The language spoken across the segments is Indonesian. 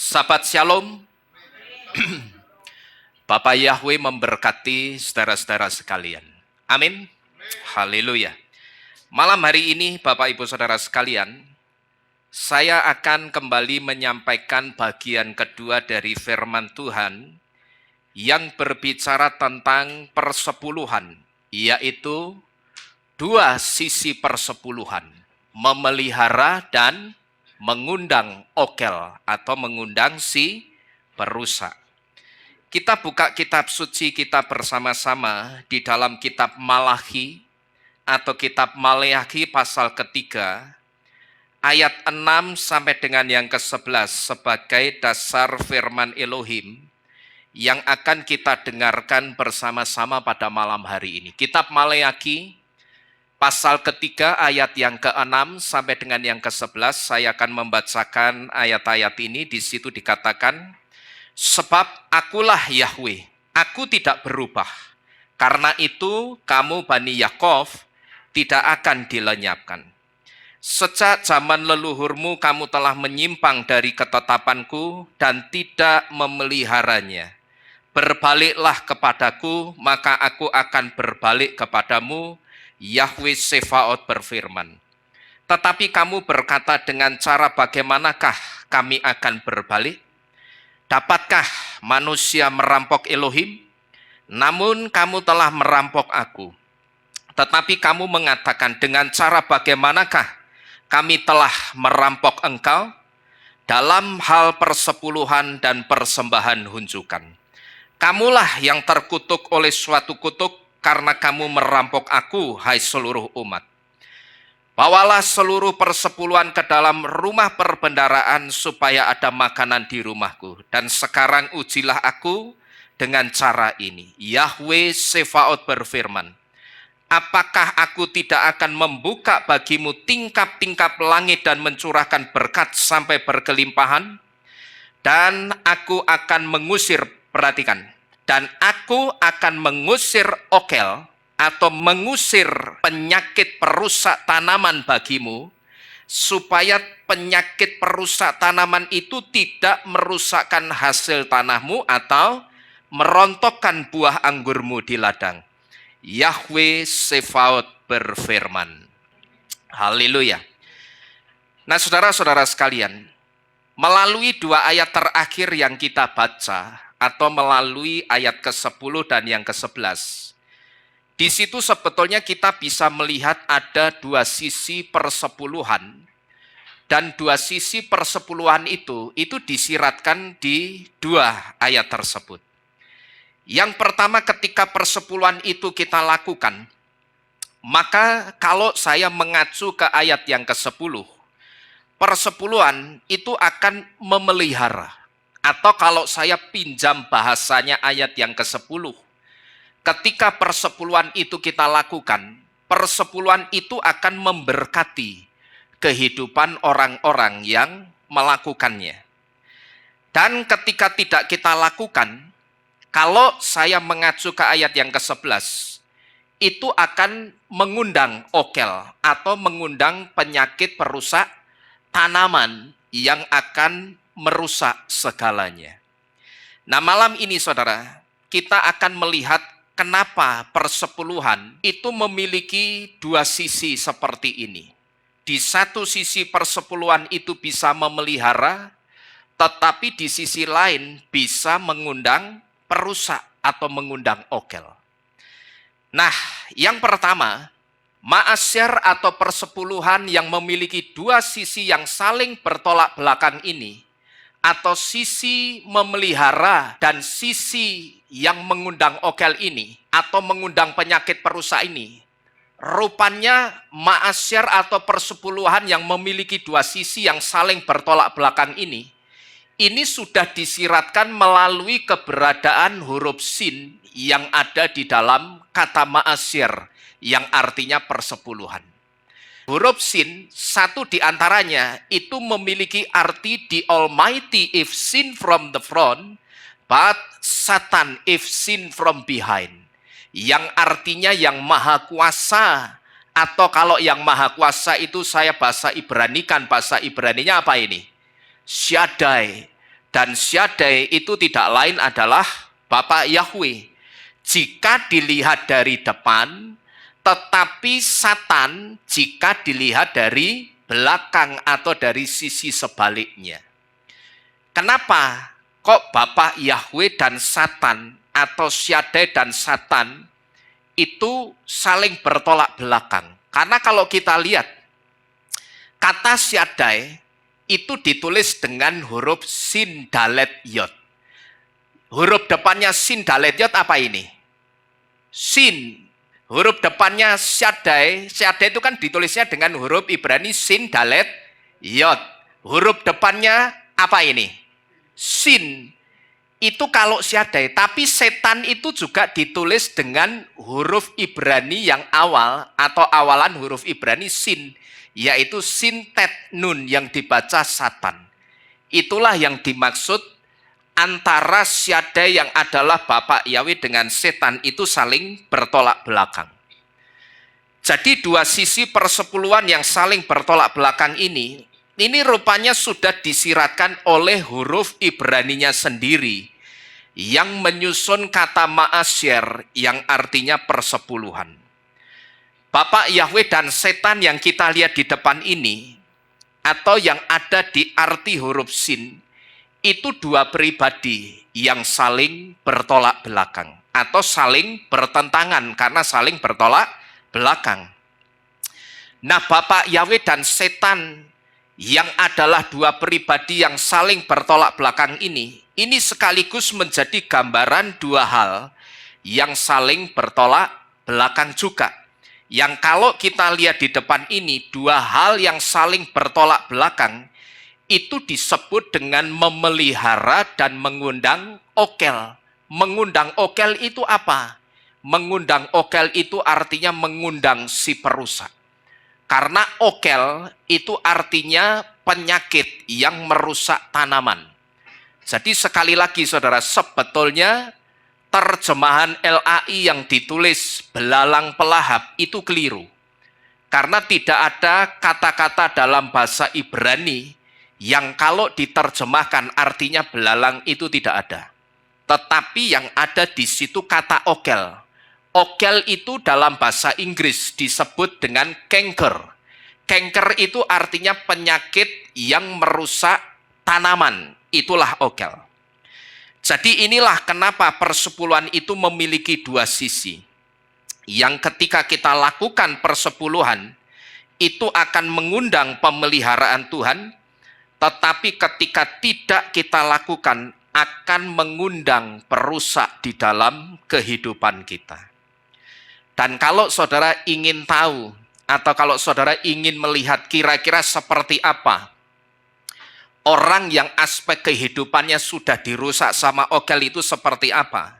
Sahabat Shalom, Bapak Yahweh memberkati saudara-saudara sekalian. Amin. Haleluya. Malam hari ini Bapak Ibu Saudara sekalian, saya akan kembali menyampaikan bagian kedua dari firman Tuhan yang berbicara tentang persepuluhan, yaitu dua sisi persepuluhan, memelihara dan mengundang okel atau mengundang si perusak. Kita buka kitab suci kita bersama-sama di dalam kitab Malakhi atau kitab Maleakhi pasal ketiga, ayat 6 sampai dengan yang ke-11 sebagai dasar firman Elohim yang akan kita dengarkan bersama-sama pada malam hari ini. Kitab Maleakhi pasal ketiga ayat yang ke-6 sampai dengan yang ke-11, saya akan membacakan ayat-ayat ini. Di situ dikatakan, sebab akulah Yahweh, aku tidak berubah. Karena itu kamu Bani Yakov tidak akan dilenyapkan. Sejak zaman leluhurmu kamu telah menyimpang dari ketetapanku dan tidak memeliharanya. Berbaliklah kepadaku, maka aku akan berbalik kepadamu. Yahweh Sefaot berfirman, tetapi kamu berkata, dengan cara bagaimanakah kami akan berbalik? Dapatkah manusia merampok Elohim? Namun kamu telah merampok aku. Tetapi kamu mengatakan, dengan cara bagaimanakah kami telah merampok engkau? Dalam hal persepuluhan dan persembahan hunjukan. Kamulah yang terkutuk oleh suatu kutuk, karena kamu merampok aku, hai seluruh umat. Bawalah seluruh persepuluhan ke dalam rumah perbendaraan supaya ada makanan di rumahku. Dan sekarang ujilah aku dengan cara ini. Yahweh Sefaot berfirman, apakah aku tidak akan membuka bagimu tingkap-tingkap langit dan mencurahkan berkat sampai berkelimpahan? Dan aku akan mengusir, perhatikan, dan aku akan mengusir okel atau mengusir penyakit perusak tanaman bagimu, supaya penyakit perusak tanaman itu tidak merusakkan hasil tanahmu atau merontokkan buah anggurmu di ladang. Yahweh Sefaot berfirman. Haleluya. Nah, saudara-saudara sekalian, melalui dua ayat terakhir yang kita baca, atau melalui ayat ke-10 dan yang ke-11, di situ sebetulnya kita bisa melihat ada dua sisi persepuluhan, dan dua sisi persepuluhan itu disiratkan di dua ayat tersebut. Yang pertama, ketika persepuluhan itu kita lakukan, maka kalau saya mengacu ke ayat yang ke-10, persepuluhan itu akan memelihara. Atau kalau saya pinjam bahasanya ayat yang ke-10, ketika persepuluhan itu kita lakukan, persepuluhan itu akan memberkati kehidupan orang-orang yang melakukannya. Dan ketika tidak kita lakukan, kalau saya mengacu ke ayat yang ke-11, itu akan mengundang okel atau mengundang penyakit perusak tanaman yang akan merusak segalanya. Nah, malam ini saudara, kita akan melihat kenapa persepuluhan itu memiliki dua sisi seperti ini. Di satu sisi persepuluhan itu bisa memelihara, tetapi di sisi lain bisa mengundang perusak atau mengundang okel. Nah, yang pertama, ma'asyar atau persepuluhan yang memiliki dua sisi yang saling bertolak belakang ini, atau sisi memelihara dan sisi yang mengundang okel ini, atau mengundang penyakit perusak ini, rupanya ma'asyar atau persepuluhan yang memiliki dua sisi yang saling bertolak belakang ini sudah disiratkan melalui keberadaan huruf sin yang ada di dalam kata ma'asyar, yang artinya persepuluhan. Huruf sin, satu di antaranya itu memiliki arti the Almighty if sin from the front, but Satan if sin from behind. Yang artinya yang maha kuasa, atau kalau yang maha kuasa itu saya bahasa Ibranikan, bahasa Ibraninya apa ini? Shaddai. dan Syadai itu tidak lain adalah Bapak Yahweh. Jika dilihat dari depan, tetapi Satan jika dilihat dari belakang atau dari sisi sebaliknya. Kenapa kok Bapak Yahweh dan Satan atau Syadai dan Satan itu saling bertolak belakang? Karena kalau kita lihat, kata Syadai itu ditulis dengan huruf Sin Dalet Yod. Huruf depannya Sin Dalet Yod apa ini? Sin. Huruf depannya Syadai. Syadai itu kan ditulisnya dengan huruf Ibrani Sin Dalet Yod. Huruf depannya apa ini? Sin. Itu kalau Syadai. Tapi setan itu juga ditulis dengan huruf Ibrani yang awal atau awalan huruf Ibrani Sin. Yaitu Sin Tet Nun yang dibaca Satan. Itulah yang dimaksud antara Syadai yang adalah Bapak Yahweh dengan setan itu saling bertolak belakang. Jadi dua sisi persepuluhan yang saling bertolak belakang ini rupanya sudah disiratkan oleh huruf Ibraninya sendiri yang menyusun kata ma'asyer yang artinya persepuluhan. Bapak Yahweh dan setan yang kita lihat di depan ini atau yang ada di arti huruf sin itu dua pribadi yang saling bertolak belakang atau saling bertentangan karena saling bertolak belakang. Nah, Bapak Yahweh dan setan yang adalah dua pribadi yang saling bertolak belakang ini sekaligus menjadi gambaran dua hal yang saling bertolak belakang juga. Yang kalau kita lihat di depan ini, dua hal yang saling bertolak belakang itu disebut dengan memelihara dan mengundang okel. Mengundang okel itu apa? Mengundang okel itu artinya mengundang si perusak. Karena okel itu artinya penyakit yang merusak tanaman. Jadi sekali lagi saudara, sebetulnya terjemahan LAI yang ditulis belalang pelahap itu keliru. Karena tidak ada kata-kata dalam bahasa Ibrani yang kalau diterjemahkan artinya belalang itu tidak ada. Tetapi yang ada di situ kata okel. Okel itu dalam bahasa Inggris disebut dengan canker. Canker itu artinya penyakit yang merusak tanaman. Itulah okel. Jadi inilah kenapa persepuluhan itu memiliki dua sisi. Yang ketika kita lakukan persepuluhan, itu akan mengundang pemeliharaan Tuhan, tetapi ketika tidak kita lakukan, akan mengundang perusak di dalam kehidupan kita. Dan kalau saudara ingin tahu, atau kalau saudara ingin melihat kira-kira seperti apa orang yang aspek kehidupannya sudah dirusak sama okel itu seperti apa?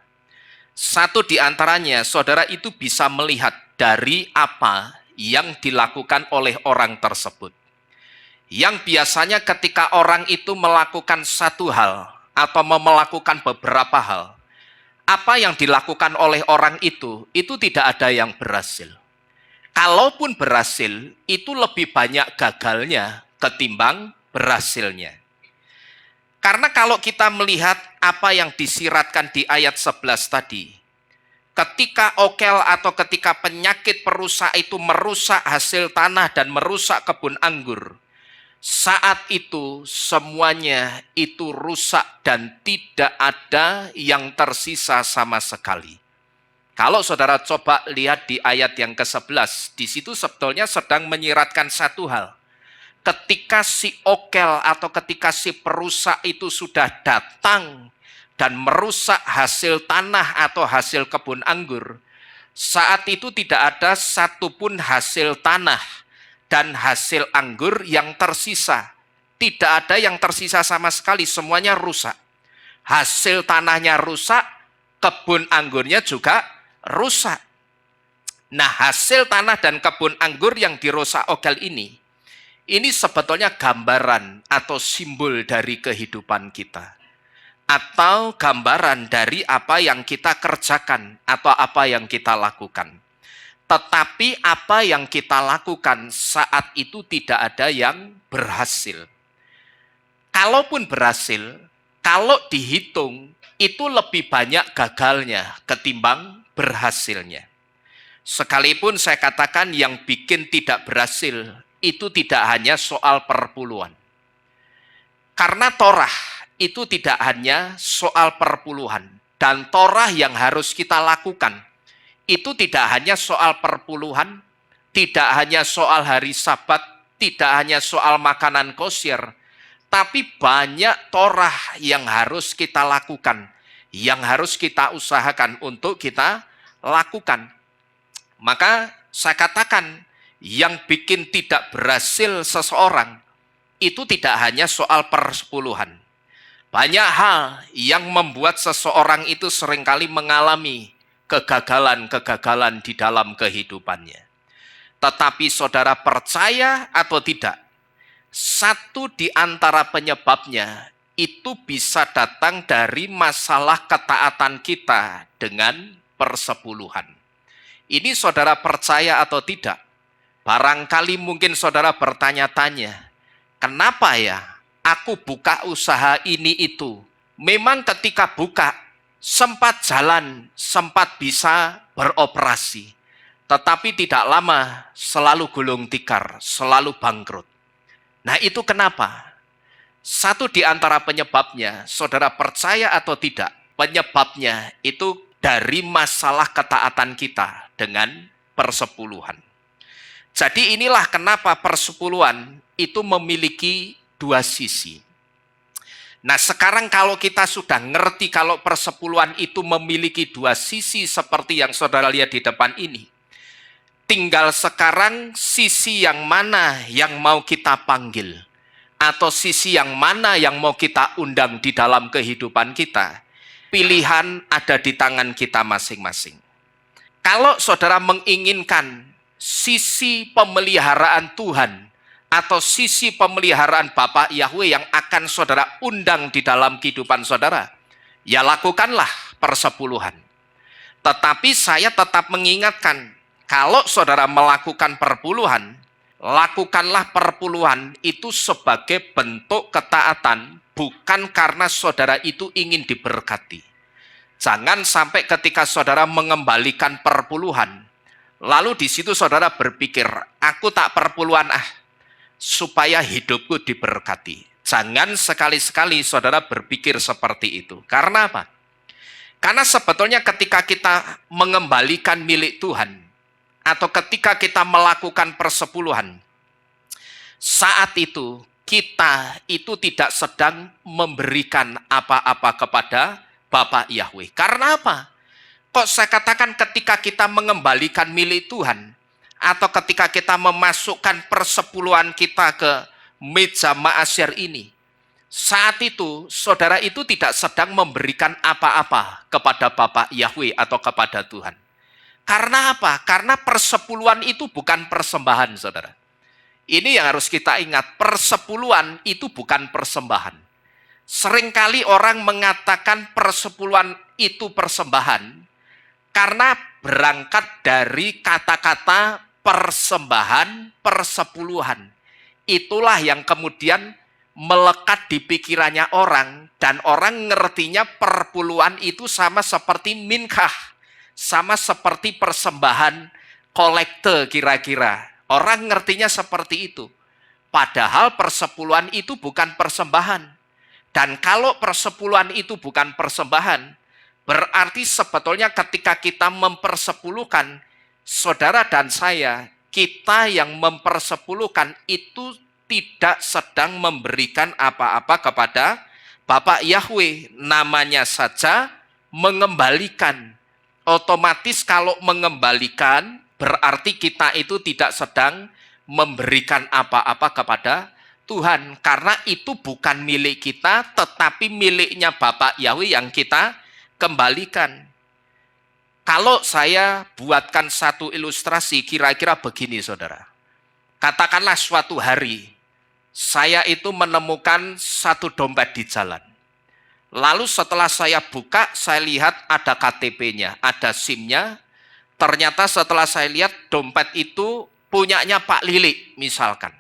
Satu di antaranya, saudara itu bisa melihat dari apa yang dilakukan oleh orang tersebut. Yang biasanya ketika orang itu melakukan satu hal atau melakukan beberapa hal, apa yang dilakukan oleh orang itu tidak ada yang berhasil. Kalaupun berhasil, itu lebih banyak gagalnya ketimbang berhasilnya. Karena kalau kita melihat apa yang disiratkan di ayat 11 tadi, ketika okel atau ketika penyakit perusak itu merusak hasil tanah dan merusak kebun anggur, saat itu semuanya itu rusak dan tidak ada yang tersisa sama sekali. Kalau saudara coba lihat di ayat yang ke-11, di situ sebetulnya sedang menyiratkan satu hal. Ketika si okel atau ketika si perusak itu sudah datang dan merusak hasil tanah atau hasil kebun anggur, saat itu tidak ada satupun hasil tanah dan hasil anggur yang tersisa. Tidak ada yang tersisa sama sekali, semuanya rusak. Hasil tanahnya rusak, kebun anggurnya juga rusak. Nah, hasil tanah dan kebun anggur yang dirusak okel ini sebetulnya gambaran atau simbol dari kehidupan kita. Atau gambaran dari apa yang kita kerjakan atau apa yang kita lakukan. Tetapi apa yang kita lakukan saat itu tidak ada yang berhasil. Kalaupun berhasil, kalau dihitung itu lebih banyak gagalnya ketimbang berhasilnya. Sekalipun saya katakan yang bikin tidak berhasil itu tidak hanya soal perpuluhan. Karena Torah itu tidak hanya soal perpuluhan. Dan Torah yang harus kita lakukan itu tidak hanya soal perpuluhan, tidak hanya soal hari Sabat, tidak hanya soal makanan kosher, tapi banyak Torah yang harus kita lakukan, yang harus kita usahakan untuk kita lakukan. Maka saya katakan yang bikin tidak berhasil seseorang itu tidak hanya soal persepuluhan. Banyak hal yang membuat seseorang itu seringkali mengalami kegagalan-kegagalan di dalam kehidupannya. Tetapi saudara percaya atau tidak, satu di antara penyebabnya itu bisa datang dari masalah ketaatan kita dengan persepuluhan. Ini saudara percaya atau tidak? Barangkali mungkin saudara bertanya-tanya, kenapa ya aku buka usaha ini itu? Memang ketika buka, sempat jalan, sempat bisa beroperasi. Tetapi tidak lama, selalu gulung tikar, selalu bangkrut. Nah itu kenapa? Satu di antara penyebabnya, saudara percaya atau tidak, penyebabnya itu dari masalah ketaatan kita dengan persepuluhan. Jadi inilah kenapa persepuluhan itu memiliki dua sisi. Nah sekarang kalau kita sudah ngerti kalau persepuluhan itu memiliki dua sisi seperti yang saudara lihat di depan ini. Tinggal sekarang sisi yang mana yang mau kita panggil. Atau sisi yang mana yang mau kita undang di dalam kehidupan kita. Pilihan ada di tangan kita masing-masing. Kalau saudara menginginkan sisi pemeliharaan Tuhan atau sisi pemeliharaan Bapa Yahweh yang akan saudara undang di dalam kehidupan saudara, ya lakukanlah persepuluhan. Tetapi saya tetap mengingatkan, kalau saudara melakukan perpuluhan, lakukanlah perpuluhan itu sebagai bentuk ketaatan, bukan karena saudara itu ingin diberkati. Jangan sampai ketika saudara mengembalikan perpuluhan, lalu di situ saudara berpikir, aku tak perpuluhan supaya hidupku diberkati. Jangan sekali-sekali saudara berpikir seperti itu. Karena apa? Karena sebetulnya ketika kita mengembalikan milik Tuhan, atau ketika kita melakukan persepuluhan, saat itu kita itu tidak sedang memberikan apa-apa kepada Bapa Yahweh. Karena apa? Kok saya katakan ketika kita mengembalikan milik Tuhan, atau ketika kita memasukkan persepuluhan kita ke meja ma'asyir ini, saat itu saudara itu tidak sedang memberikan apa-apa kepada Bapa Yahweh atau kepada Tuhan. Karena apa? Karena persepuluhan itu bukan persembahan, saudara. Ini yang harus kita ingat, persepuluhan itu bukan persembahan. Seringkali orang mengatakan persepuluhan itu persembahan karena berangkat dari kata-kata persembahan, persepuluhan. Itulah yang kemudian melekat di pikirannya orang, dan orang ngertinya perpuluhan itu sama seperti minkah, sama seperti persembahan kolekte kira-kira. Orang ngertinya seperti itu. Padahal persepuluhan itu bukan persembahan. Dan kalau persepuluhan itu bukan persembahan, berarti sebetulnya ketika kita mempersepuluhkan, saudara dan saya, kita yang mempersepuluhkan itu tidak sedang memberikan apa-apa kepada Bapa Yahweh. Namanya saja mengembalikan. Otomatis kalau mengembalikan, berarti kita itu tidak sedang memberikan apa-apa kepada Tuhan. Karena itu bukan milik kita, tetapi miliknya Bapa Yahweh yang kita kembalikan. Kalau saya buatkan satu ilustrasi, kira-kira begini saudara. Katakanlah suatu hari, saya itu menemukan satu dompet di jalan. Lalu setelah saya buka, saya lihat ada KTP-nya, ada SIM-nya. Ternyata setelah saya lihat dompet itu punyanya Pak Lili misalkan.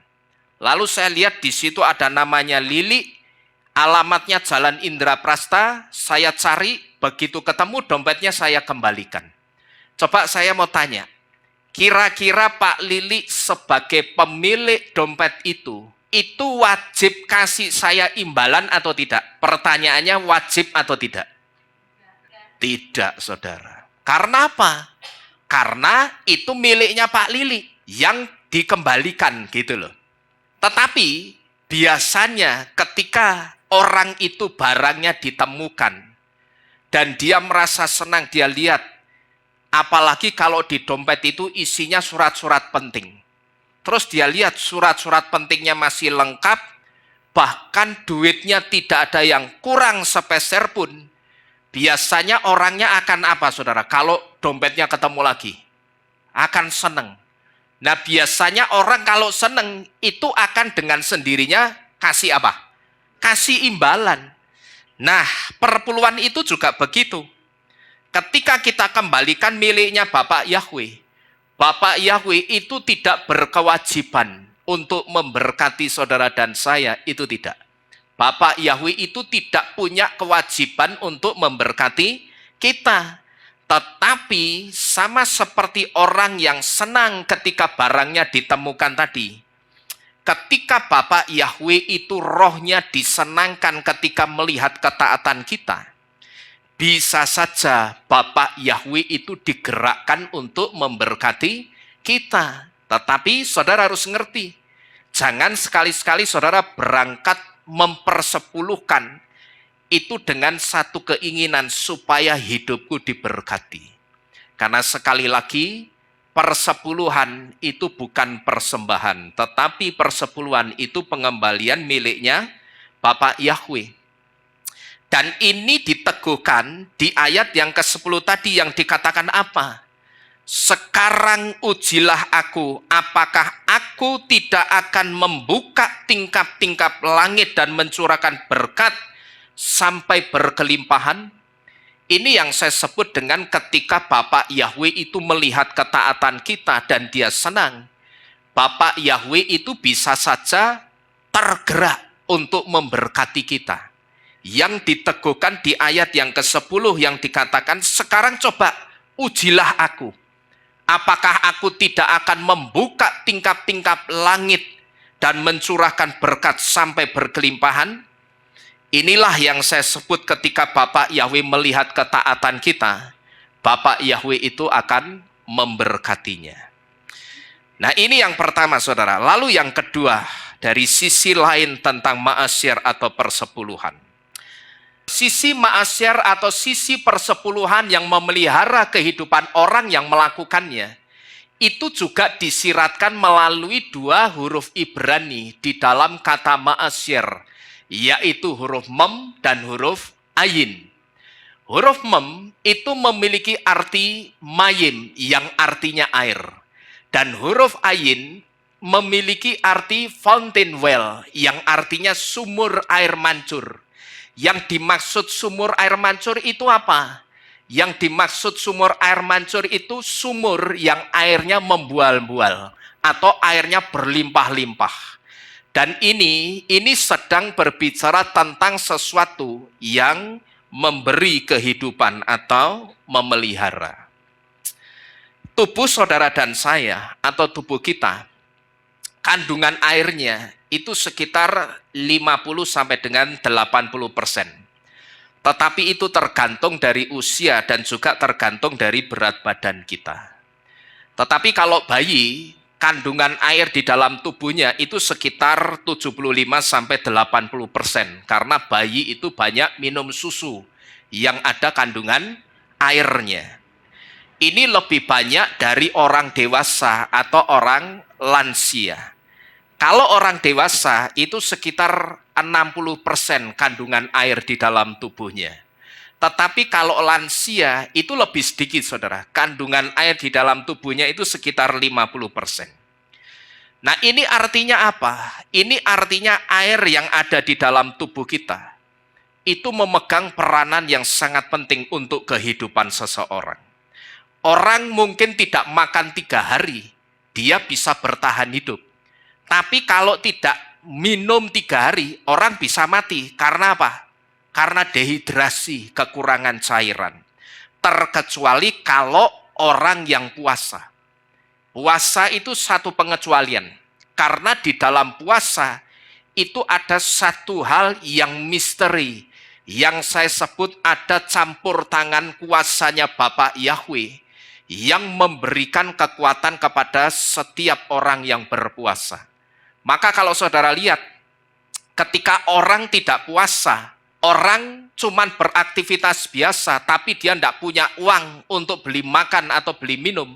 Lalu saya lihat di situ ada namanya Lili, Alamatnya Jalan Indraprasta, saya cari, begitu ketemu dompetnya saya kembalikan. Coba saya mau tanya, kira-kira Pak Lili sebagai pemilik dompet itu wajib kasih saya imbalan atau tidak? Pertanyaannya wajib atau tidak? Tidak, saudara. Karena apa? Karena itu miliknya Pak Lili yang dikembalikan gitu loh. Tetapi biasanya ketika orang itu barangnya ditemukan dan dia merasa senang, dia lihat, apalagi kalau di dompet itu isinya surat-surat penting. Terus dia lihat surat-surat pentingnya masih lengkap, bahkan duitnya tidak ada yang kurang sepeser pun. Biasanya orangnya akan apa, saudara? Kalau dompetnya ketemu lagi, akan senang. Nah, biasanya orang kalau senang itu akan dengan sendirinya kasih apa? Kasih imbalan. Nah, perpuluhan itu juga begitu. Ketika kita kembalikan miliknya Bapak Yahweh itu tidak berkewajiban untuk memberkati saudara dan saya, itu tidak. Bapak Yahweh itu tidak punya kewajiban untuk memberkati kita. Tetapi sama seperti orang yang senang ketika barangnya ditemukan tadi. Ketika Bapak Yahweh itu rohnya disenangkan ketika melihat ketaatan kita. Bisa saja Bapak Yahweh itu digerakkan untuk memberkati kita. Tetapi saudara harus ngerti, jangan sekali-sekali saudara berangkat mempersepuluhkan itu dengan satu keinginan supaya hidupku diberkati. Karena sekali lagi, persepuluhan itu bukan persembahan, tetapi persepuluhan itu pengembalian miliknya Bapak Yahweh. Dan ini diteguhkan di ayat yang ke-10 tadi yang dikatakan apa? Sekarang ujilah aku, apakah aku tidak akan membuka tingkap-tingkap langit dan mencurahkan berkat sampai berkelimpahan? Ini yang saya sebut dengan ketika Bapak Yahweh itu melihat ketaatan kita dan dia senang. Bapak Yahweh itu bisa saja tergerak untuk memberkati kita. Yang diteguhkan di ayat yang ke-10 yang dikatakan, sekarang coba ujilah aku. Apakah aku tidak akan membuka tingkap-tingkap langit dan mencurahkan berkat sampai berkelimpahan? Inilah yang saya sebut ketika Bapak Yahweh melihat ketaatan kita, Bapak Yahweh itu akan memberkatinya. Nah, ini yang pertama, saudara. Lalu yang kedua, dari sisi lain tentang ma'asyar atau persepuluhan. Sisi ma'asyar atau sisi persepuluhan yang memelihara kehidupan orang yang melakukannya, itu juga disiratkan melalui dua huruf Ibrani di dalam kata ma'asyar, yaitu huruf mem dan huruf ayin. Huruf mem itu memiliki arti mayim yang artinya air. Dan huruf ayin memiliki arti fountain well yang artinya sumur air mancur. Yang dimaksud sumur air mancur itu apa? Yang dimaksud sumur air mancur itu sumur yang airnya membual-bual atau airnya berlimpah-limpah. Dan ini sedang berbicara tentang sesuatu yang memberi kehidupan atau memelihara. Tubuh saudara dan saya atau tubuh kita, kandungan airnya itu sekitar 50 sampai dengan 80%. Tetapi itu tergantung dari usia dan juga tergantung dari berat badan kita. Tetapi kalau bayi, kandungan air di dalam tubuhnya itu sekitar 75 sampai 80%. Karena bayi itu banyak minum susu yang ada kandungan airnya. Ini lebih banyak dari orang dewasa atau orang lansia. Kalau orang dewasa itu sekitar 60% kandungan air di dalam tubuhnya. Tetapi kalau lansia itu lebih sedikit, saudara. Kandungan air di dalam tubuhnya itu sekitar 50%. Nah, ini artinya apa? Ini artinya air yang ada di dalam tubuh kita itu memegang peranan yang sangat penting untuk kehidupan seseorang. Orang mungkin tidak makan 3 hari, dia bisa bertahan hidup. Tapi kalau tidak minum 3 hari, orang bisa mati. Karena apa? Karena dehidrasi, kekurangan cairan. Terkecuali kalau orang yang puasa. Puasa itu satu pengecualian. Karena di dalam puasa itu ada satu hal yang misteri. Yang saya sebut ada campur tangan kuasanya Bapa Yahweh. Yang memberikan kekuatan kepada setiap orang yang berpuasa. Maka kalau saudara lihat, ketika orang tidak puasa, orang cuman beraktivitas biasa, tapi dia tidak punya uang untuk beli makan atau beli minum.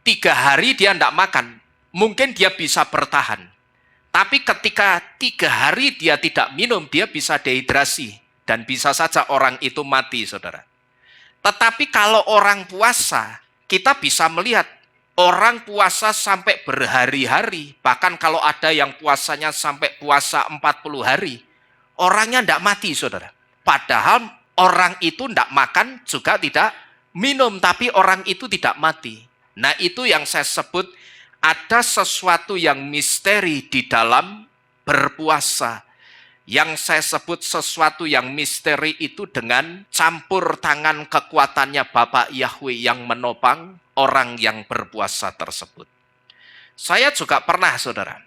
3 hari dia tidak makan, mungkin dia bisa bertahan. Tapi ketika 3 hari dia tidak minum, dia bisa dehidrasi. Dan bisa saja orang itu mati, saudara. Tetapi kalau orang puasa, kita bisa melihat orang puasa sampai berhari-hari, bahkan kalau ada yang puasanya sampai puasa 40 hari, orangnya tidak mati, saudara. Padahal orang itu tidak makan juga tidak minum, tapi orang itu tidak mati. Nah, itu yang saya sebut ada sesuatu yang misteri di dalam berpuasa. Yang saya sebut sesuatu yang misteri itu dengan campur tangan kekuatannya Bapa Yahweh yang menopang orang yang berpuasa tersebut. Saya juga pernah, saudara,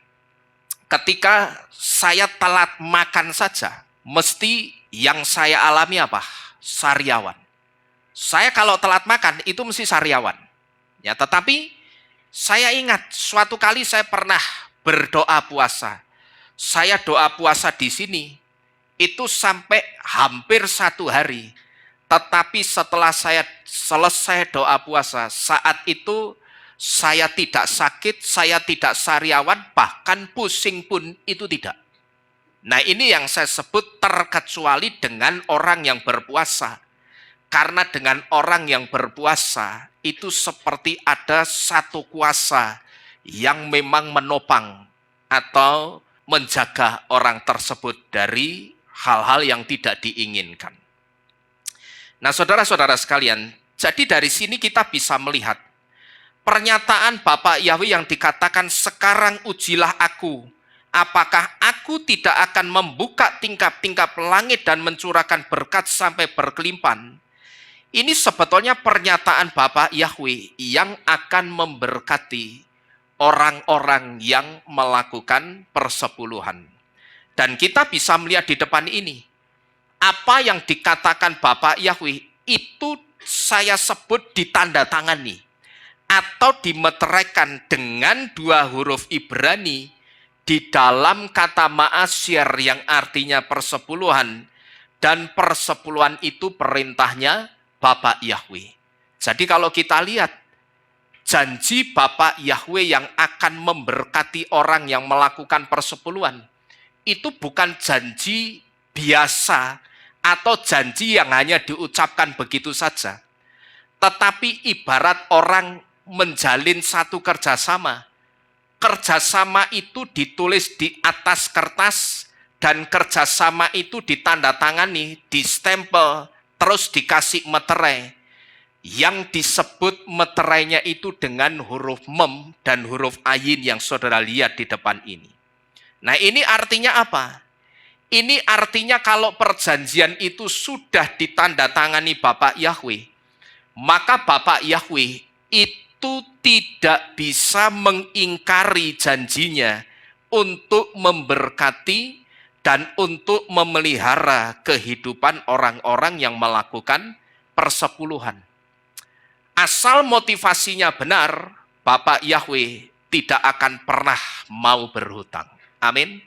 ketika saya telat makan saja, mesti yang saya alami apa? Sariawan. Saya kalau telat makan itu mesti sariawan. Ya, tetapi saya ingat suatu kali saya pernah berdoa puasa. Saya doa puasa di sini itu sampai hampir 1 hari. Tetapi setelah saya selesai doa puasa, saat itu saya tidak sakit, saya tidak sariawan, bahkan pusing pun itu tidak. Nah, ini yang saya sebut terkecuali dengan orang yang berpuasa. Karena dengan orang yang berpuasa, itu seperti ada satu kuasa yang memang menopang atau menjaga orang tersebut dari hal-hal yang tidak diinginkan. Nah, saudara-saudara sekalian, jadi dari sini kita bisa melihat pernyataan Bapa Yahweh yang dikatakan, sekarang ujilah aku, apakah aku tidak akan membuka tingkap-tingkap langit dan mencurahkan berkat sampai berkelimpahan. Ini sebetulnya pernyataan Bapa Yahweh yang akan memberkati orang-orang yang melakukan persepuluhan. Dan kita bisa melihat di depan ini, apa yang dikatakan Bapa Yahweh itu saya sebut ditandatangani atau dimeteraikan dengan 2 huruf Ibrani di dalam kata ma'asyir yang artinya persepuluhan, dan persepuluhan itu perintahnya Bapa Yahweh. Jadi kalau kita lihat janji Bapa Yahweh yang akan memberkati orang yang melakukan persepuluhan, itu bukan janji biasa atau janji yang hanya diucapkan begitu saja. Tetapi ibarat orang menjalin satu kerjasama. Kerjasama itu ditulis di atas kertas dan kerjasama itu ditandatangani, distempel, terus dikasih meterai. Yang disebut meterainya itu dengan huruf mem dan huruf ayin yang saudara lihat di depan ini. Nah, ini artinya apa? Ini artinya kalau perjanjian itu sudah ditandatangani Bapa Yahweh, maka Bapa Yahweh itu tidak bisa mengingkari janjinya untuk memberkati dan untuk memelihara kehidupan orang-orang yang melakukan persepuluhan. Asal motivasinya benar, Bapa Yahweh tidak akan pernah mau berhutang. Amin.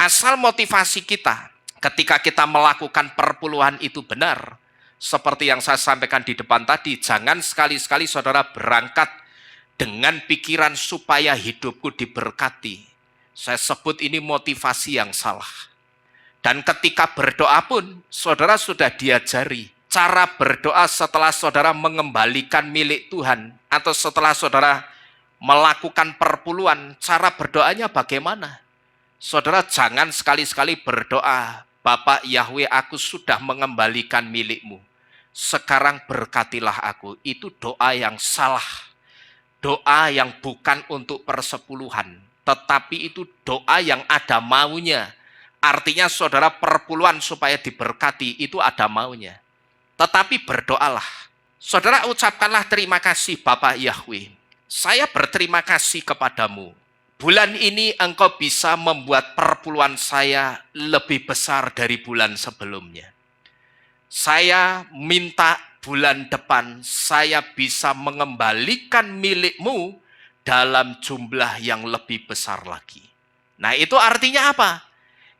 Asal motivasi kita ketika kita melakukan perpuluhan itu benar, seperti yang saya sampaikan di depan tadi, jangan sekali-sekali saudara berangkat dengan pikiran supaya hidupku diberkati. Saya sebut ini motivasi yang salah. Dan ketika berdoa pun, saudara sudah diajari cara berdoa setelah saudara mengembalikan milik Tuhan, atau setelah saudara melakukan perpuluhan, cara berdoanya bagaimana? Saudara jangan sekali-sekali berdoa, Bapa Yahweh, aku sudah mengembalikan milikmu, sekarang berkatilah aku. Itu doa yang salah. Doa yang bukan untuk persepuluhan. tetapi itu doa yang ada maunya. Artinya saudara perpuluhan supaya diberkati itu ada maunya. Tetapi berdoalah. Saudara ucapkanlah terima kasih Bapak Yahweh. Saya berterima kasih kepadamu. Bulan ini engkau bisa membuat perpuluhan saya lebih besar dari bulan sebelumnya. Saya minta bulan depan saya bisa mengembalikan milikmu dalam jumlah yang lebih besar lagi. Nah, itu artinya apa?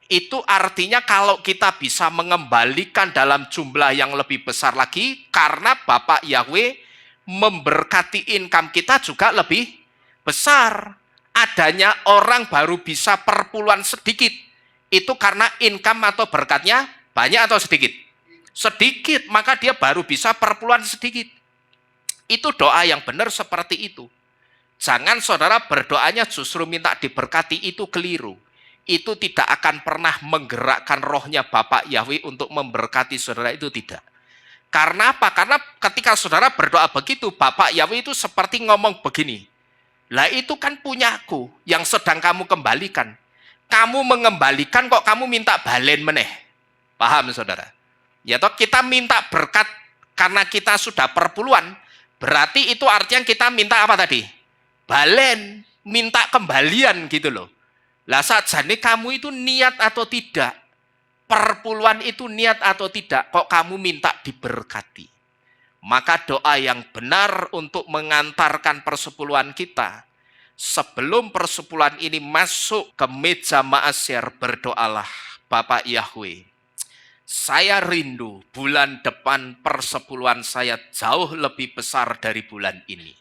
Itu artinya kalau kita bisa mengembalikan dalam jumlah yang lebih besar lagi, karena Bapak Yahweh memberkati income kita juga lebih besar. Adanya orang baru bisa perpuluhan sedikit, itu karena income atau berkatnya banyak atau sedikit? Sedikit, maka dia baru bisa perpuluhan sedikit. Itu doa yang benar seperti itu. Jangan saudara berdoanya justru minta diberkati, itu keliru. Itu tidak akan pernah menggerakkan rohnya Bapak Yahweh untuk memberkati saudara, itu tidak. Karena apa? Karena ketika saudara berdoa begitu, Bapak Yahweh itu seperti ngomong begini, lah itu kan punyaku yang sedang kamu kembalikan. Kamu mengembalikan kok kamu minta balen meneh. Paham saudara? Ya toh, kita minta berkat karena kita sudah perpuluhan, berarti itu artinya kita minta apa tadi? Balen, minta kembalian gitu loh. Lah sajane kamu itu niat atau tidak? Perpuluhan itu niat atau tidak? Kok kamu minta diberkati? Maka doa yang benar untuk mengantarkan persepuluhan kita, sebelum persepuluhan ini masuk ke meja maasyar, berdoalah, Bapak Yahweh, saya rindu bulan depan persepuluhan saya jauh lebih besar dari bulan ini.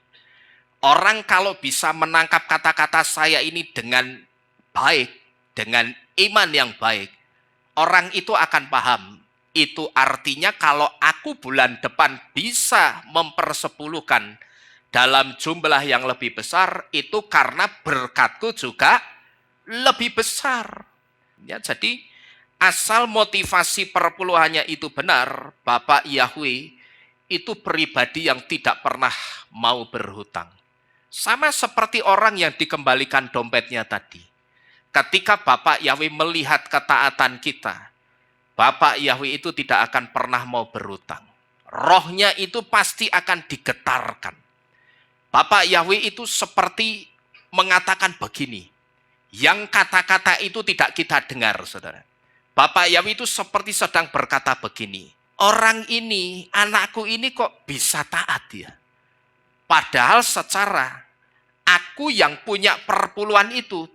Orang kalau bisa menangkap kata-kata saya ini dengan baik, dengan iman yang baik, orang itu akan paham. Itu artinya kalau aku bulan depan bisa mempersepuluhkan dalam jumlah yang lebih besar, itu karena berkatku juga lebih besar. Ya, jadi asal motivasi perpuluhannya itu benar, Bapak Yahweh itu pribadi yang tidak pernah mau berhutang. Sama seperti orang yang dikembalikan dompetnya tadi. Ketika Bapak Yahweh melihat ketaatan kita, Bapak Yahweh itu tidak akan pernah mau berhutang. Rohnya itu pasti akan digetarkan. Bapak Yahweh itu seperti mengatakan begini, yang kata-kata itu tidak kita dengar, saudara. Bapak Yahweh itu seperti sedang berkata begini, orang ini, anakku ini kok bisa taat ya? Padahal secara aku yang punya perpuluhan itu,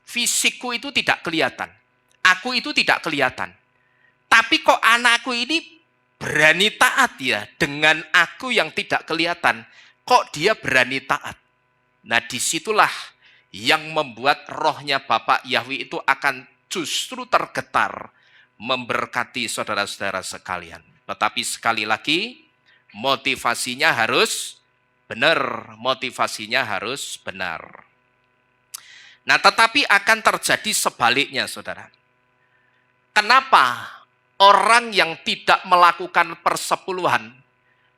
fisikku itu tidak kelihatan. Aku itu tidak kelihatan. Tapi kok anakku ini berani taat ya dengan aku yang tidak kelihatan. Kok dia berani taat? Nah, disitulah yang membuat rohnya Bapak Yahweh itu akan justru tergetar memberkati saudara-saudara sekalian. Tetapi sekali lagi, motivasinya harus benar. Motivasinya harus benar. Nah, tetapi akan terjadi sebaliknya, saudara. Kenapa orang yang tidak melakukan persepuluhan,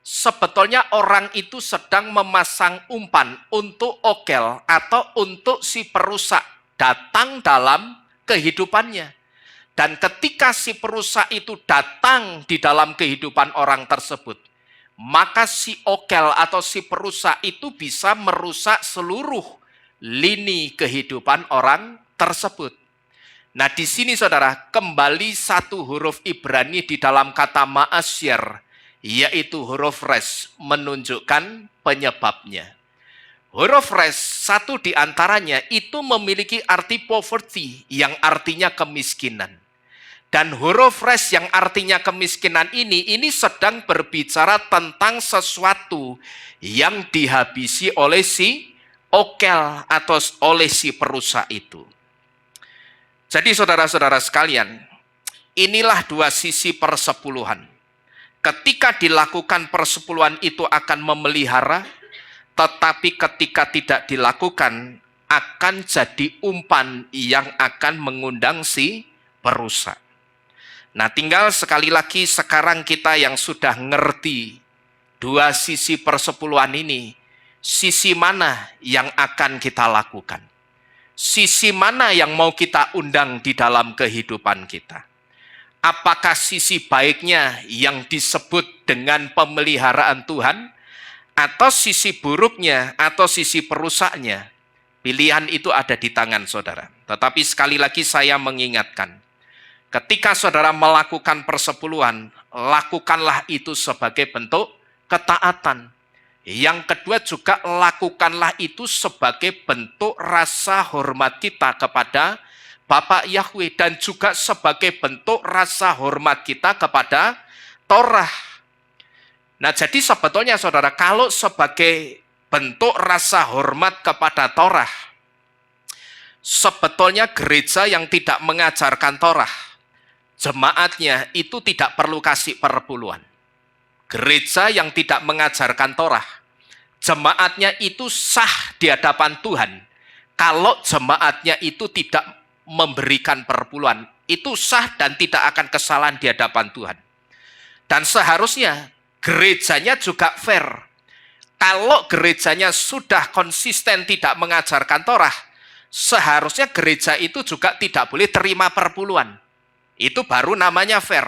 sebetulnya orang itu sedang memasang umpan untuk okel atau untuk si perusak datang dalam kehidupannya. Dan ketika si perusak itu datang di dalam kehidupan orang tersebut, maka si okel atau si perusak itu bisa merusak seluruh lini kehidupan orang tersebut. Nah, di sini saudara, kembali satu huruf Ibrani di dalam kata ma'asyir, yaitu huruf res, menunjukkan penyebabnya. Huruf res, satu di antaranya itu memiliki arti poverty, yang artinya kemiskinan. Dan huruf res yang artinya kemiskinan ini sedang berbicara tentang sesuatu yang dihabisi oleh si okel atau oleh si perusak itu. Jadi saudara-saudara sekalian, inilah dua sisi persepuluhan. Ketika dilakukan persepuluhan itu akan memelihara, tetapi ketika tidak dilakukan akan jadi umpan yang akan mengundang si perusak. Nah, tinggal sekali lagi sekarang kita yang sudah ngerti dua sisi persepuluhan ini, sisi mana yang akan kita lakukan? Sisi mana yang mau kita undang di dalam kehidupan kita? Apakah sisi baiknya yang disebut dengan pemeliharaan Tuhan, atau sisi buruknya, atau sisi perusaknya? Pilihan itu ada di tangan saudara. Tetapi sekali lagi saya mengingatkan, ketika saudara melakukan persepuluhan, lakukanlah itu sebagai bentuk ketaatan. Yang kedua juga lakukanlah itu sebagai bentuk rasa hormat kita kepada Bapak Yahweh, dan juga sebagai bentuk rasa hormat kita kepada Torah. Nah, jadi sebetulnya saudara, kalau sebagai bentuk rasa hormat kepada Torah, sebetulnya gereja yang tidak mengajarkan Torah, jemaatnya itu tidak perlu kasih perpuluhan. Gereja yang tidak mengajarkan Torah, jemaatnya itu sah di hadapan Tuhan. Kalau jemaatnya itu tidak memberikan perpuluhan, itu sah dan tidak akan kesalahan di hadapan Tuhan. Dan seharusnya gerejanya juga fair. Kalau gerejanya sudah konsisten tidak mengajarkan Torah, seharusnya gereja itu juga tidak boleh terima perpuluhan. Itu baru namanya fair.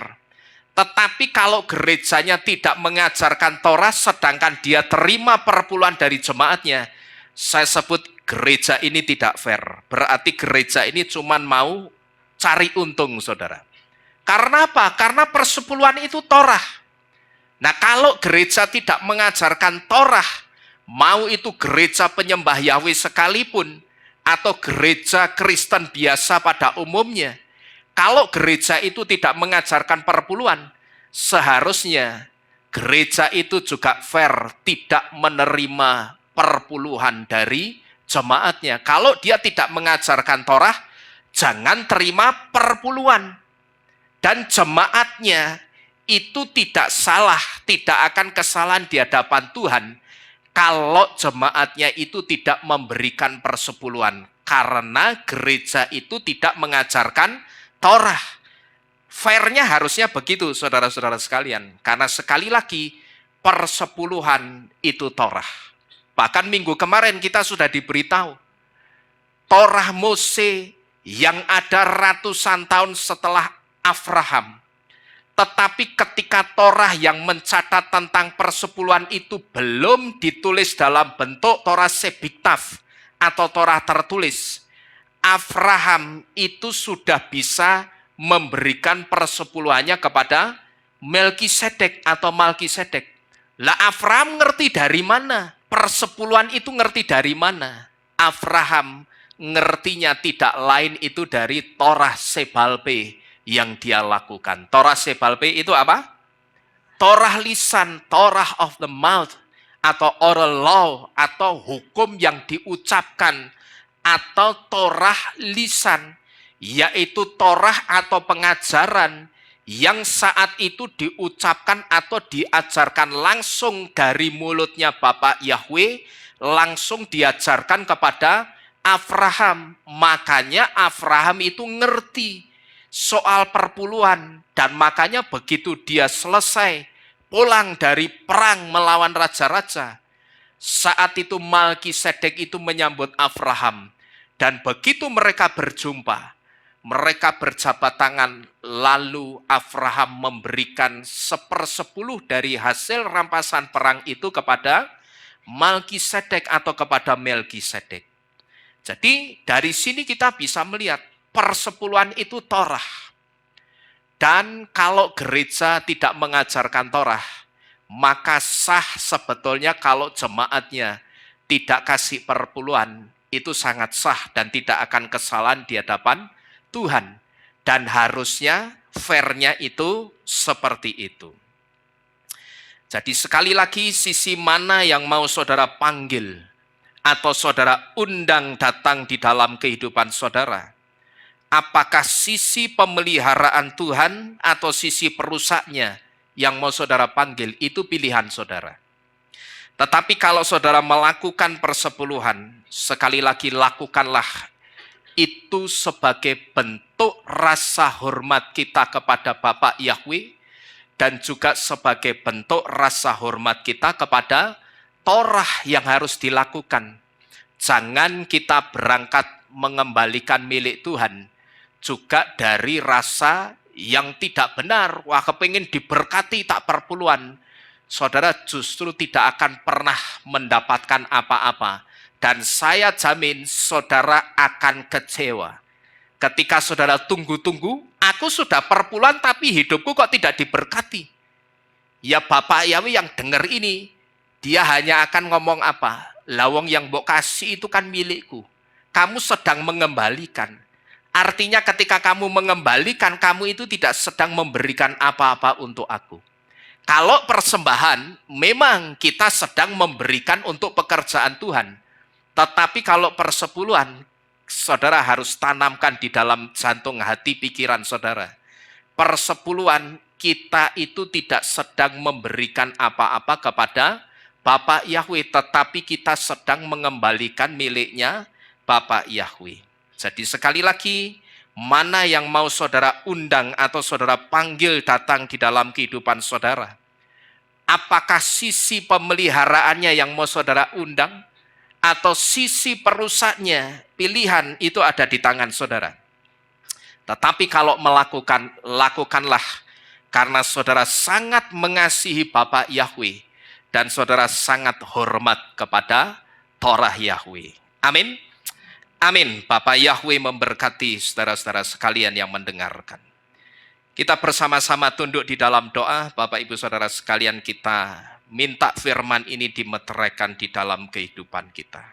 Tetapi kalau gerejanya tidak mengajarkan Torah, sedangkan dia terima perpuluhan dari jemaatnya, saya sebut gereja ini tidak fair. Berarti gereja ini cuma mau cari untung, saudara. Karena apa? Karena persepuluhan itu Torah. Nah, kalau gereja tidak mengajarkan Torah, mau itu gereja penyembah Yahweh sekalipun, atau gereja Kristen biasa pada umumnya, kalau gereja itu tidak mengajarkan perpuluhan, seharusnya gereja itu juga fair, tidak menerima perpuluhan dari jemaatnya. Kalau dia tidak mengajarkan Torah, jangan terima perpuluhan. Dan jemaatnya itu tidak salah, tidak akan kesalahan di hadapan Tuhan kalau jemaatnya itu tidak memberikan persepuluhan, karena gereja itu tidak mengajarkan Torah. Fairnya harusnya begitu, saudara-saudara sekalian. Karena sekali lagi, persepuluhan itu Torah. Bahkan minggu kemarin kita sudah diberitahu, Torah Mose yang ada ratusan tahun setelah Abraham. Tetapi ketika Torah yang mencatat tentang persepuluhan itu belum ditulis dalam bentuk Torah Sebiktaf atau Torah tertulis, Abraham itu sudah bisa memberikan persepuluhannya kepada Melkisedek atau Malkisedek. Lah, Abraham ngerti dari mana? Persepuluhan itu ngerti dari mana? Abraham ngertinya tidak lain itu dari Torah Sebalpe yang dia lakukan. Torah Sebalpe itu apa? Torah lisan, Torah of the mouth, atau oral law, atau hukum yang diucapkan, atau Torah lisan, yaitu Torah atau pengajaran yang saat itu diucapkan atau diajarkan langsung dari mulutnya Bapak Yahweh, langsung diajarkan kepada Abraham. Makanya Abraham itu ngerti soal perpuluhan, dan makanya begitu dia selesai pulang dari perang melawan raja-raja, saat itu Malkisedek itu menyambut Abraham, dan begitu mereka berjumpa, mereka berjabat tangan, lalu Abraham memberikan 1/10 dari hasil rampasan perang itu kepada Malkisedek atau kepada Melkisedek. Jadi dari sini kita bisa melihat persepuluhan itu Torah. Dan kalau gereja tidak mengajarkan Torah, maka sah sebetulnya kalau jemaatnya tidak kasih perpuluhan, itu sangat sah dan tidak akan kesalahan di hadapan Tuhan. Dan harusnya fairnya itu seperti itu. Jadi sekali lagi, sisi mana yang mau saudara panggil atau saudara undang datang di dalam kehidupan saudara? Apakah sisi pemeliharaan Tuhan atau sisi perusaknya yang mau saudara panggil? Itu pilihan saudara. Tetapi kalau saudara melakukan persepuluhan, sekali lagi lakukanlah itu sebagai bentuk rasa hormat kita kepada Bapak Yahweh, dan juga sebagai bentuk rasa hormat kita kepada Torah yang harus dilakukan. Jangan kita berangkat mengembalikan milik Tuhan juga dari rasa yang tidak benar. Wah, kepingin diberkati tak perpuluhan. Saudara justru tidak akan pernah mendapatkan apa-apa. Dan saya jamin saudara akan kecewa. Ketika saudara tunggu-tunggu, aku sudah perpuluhan tapi hidupku kok tidak diberkati. Ya Bapak Yahweh yang dengar ini, dia hanya akan ngomong apa? Lawang yang mbok kasih itu kan milikku. Kamu sedang mengembalikan. Artinya ketika kamu mengembalikan, kamu itu tidak sedang memberikan apa-apa untuk aku. Kalau persembahan, memang kita sedang memberikan untuk pekerjaan Tuhan. Tetapi kalau persepuluhan, saudara harus tanamkan di dalam jantung hati pikiran saudara. Persepuluhan kita itu tidak sedang memberikan apa-apa kepada Bapak Yahweh, tetapi kita sedang mengembalikan miliknya Bapak Yahweh. Jadi sekali lagi, mana yang mau saudara undang atau saudara panggil datang di dalam kehidupan saudara? Apakah sisi pemeliharaannya yang mau saudara undang? Atau sisi perusaknya, pilihan itu ada di tangan saudara. Tetapi kalau lakukanlah karena saudara sangat mengasihi Bapak Yahweh dan saudara sangat hormat kepada Torah Yahweh. Amin. Amin. Bapak Yahweh memberkati saudara-saudara sekalian yang mendengarkan. Kita bersama-sama tunduk di dalam doa. Bapak Ibu Saudara sekalian, kita minta firman ini dimeteraikan di dalam kehidupan kita.